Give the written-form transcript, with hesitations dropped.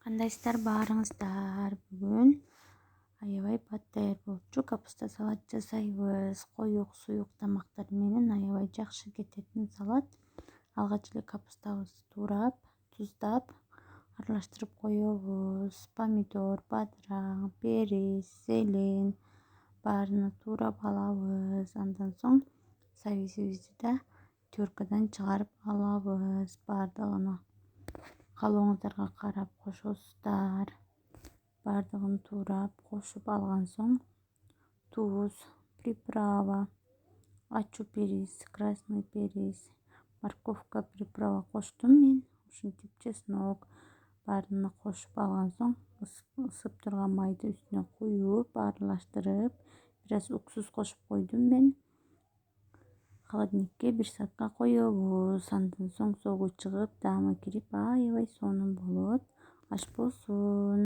Кандайсыздар баарыңыздар? Бүгүн аябай бат даяр болчу. Капуста салат жасайбыз. Коюк, суюк тамактар менен аябай жакшы кететін салат. Алгач эле капустабызды туурап, туздап, аралаштырып коебуз. Помидор, бадыраң, берис, зелень баарына туурап алабыз. Андан соң сабизибизди да теркадан чыгарып алабыз. Баардыгына каалооңуздарга карап кошосуздар. Баардыгын туурап кошуп алган соң туз, приправа, ачуу перец, красный перец, морковка, приправа коштум мен. Ушинтип чеснок баарына кошуп алган соң ысып турган майды үстүнө куюп, аралаштырып, бир аз уксус кошуп койдум мен. Холодильникке 1 саатка коебуз. Андан соң согуу чыгып, даамы кирип, аябай сонун болот. Аш болсун.